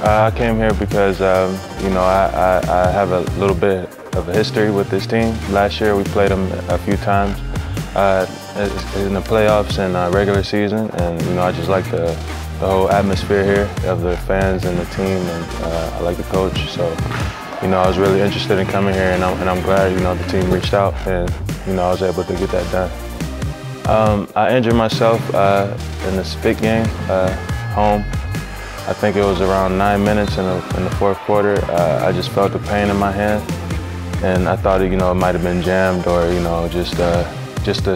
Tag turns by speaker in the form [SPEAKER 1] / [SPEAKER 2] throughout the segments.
[SPEAKER 1] I came here because, you know, I have a little bit of a history with this team. Last year we played them a few times in the playoffs and regular season, and you know, I just like the whole atmosphere here of the fans and the team, and I like the coach. So, you know, I was really interested in coming here, and I'm glad, you know, the team reached out, and you know, I was able to get that done. I injured myself in the spit game home. I think it was around 9 minutes in the fourth quarter. I just felt the pain in my hand, and I thought, you know, it might have been jammed, or you know, just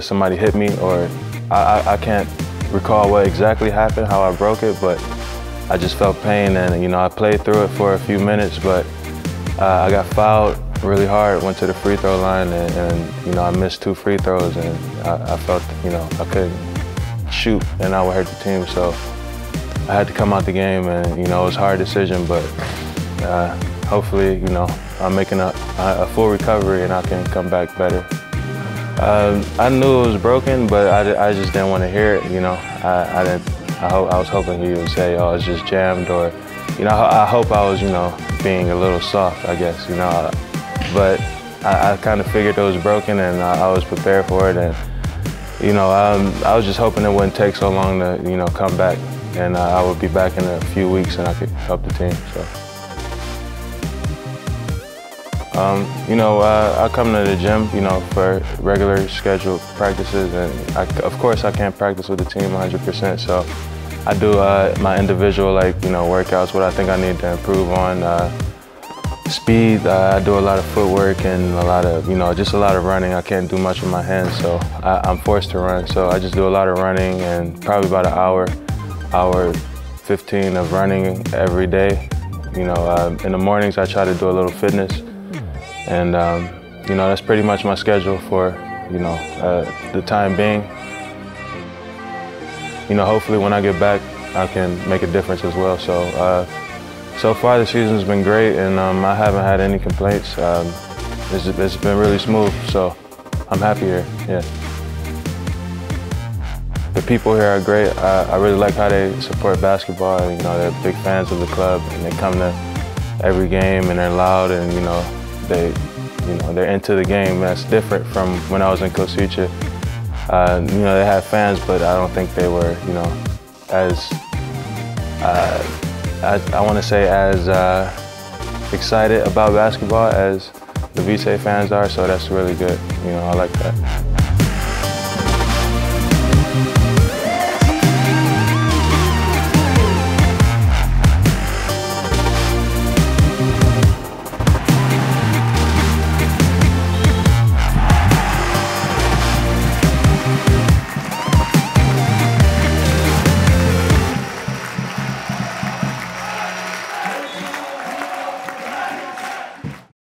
[SPEAKER 1] somebody hit me, or I can't recall what exactly happened, how I broke it, but I just felt pain, and you know, I played through it for a few minutes, but I got fouled really hard, went to the free throw line, and you know, I missed 2 free throws, and I felt, you know, I couldn't shoot, and I would hurt the team, so I had to come out the game, and you know, it was a hard decision, but hopefully, you know, I'm making a full recovery and I can come back better. I knew it was broken, but I just didn't want to hear it, you know. I was hoping he would say, oh, it's just jammed, or, you know, I hope I was, you know, being a little soft, I guess, you know. But I kind of figured it was broken, and I was prepared for it, and, you know, I was just hoping it wouldn't take so long to, you know, come back, and I would be back in a few weeks and I could help the team, so. You know, I come to the gym, you know, for regular scheduled practices, and of course I can't practice with the team 100%, so I do my individual, like, you know, workouts, what I think I need to improve on. Speed, I do a lot of footwork and a lot of, you know, just a lot of running. I can't do much with my hands, so I'm forced to run, so I just do a lot of running, and probably about an hour 15 of running every day. You know, in the mornings I try to do a little fitness. And, you know, that's pretty much my schedule for, you know, the time being. You know, hopefully when I get back, I can make a difference as well. So, so far the season's been great, and I haven't had any complaints. It's been really smooth, so I'm happy here, yeah. The people here are great. I really like how they support basketball, and, you know, they're big fans of the club, and they come to every game, and they're loud, and, you know, they're into the game. That's different from when I was in Kosice. You know, they had fans, but I don't think they were, you know, as I want to say as excited about basketball as the Levickí fans are. So that's really good. You know, I like that.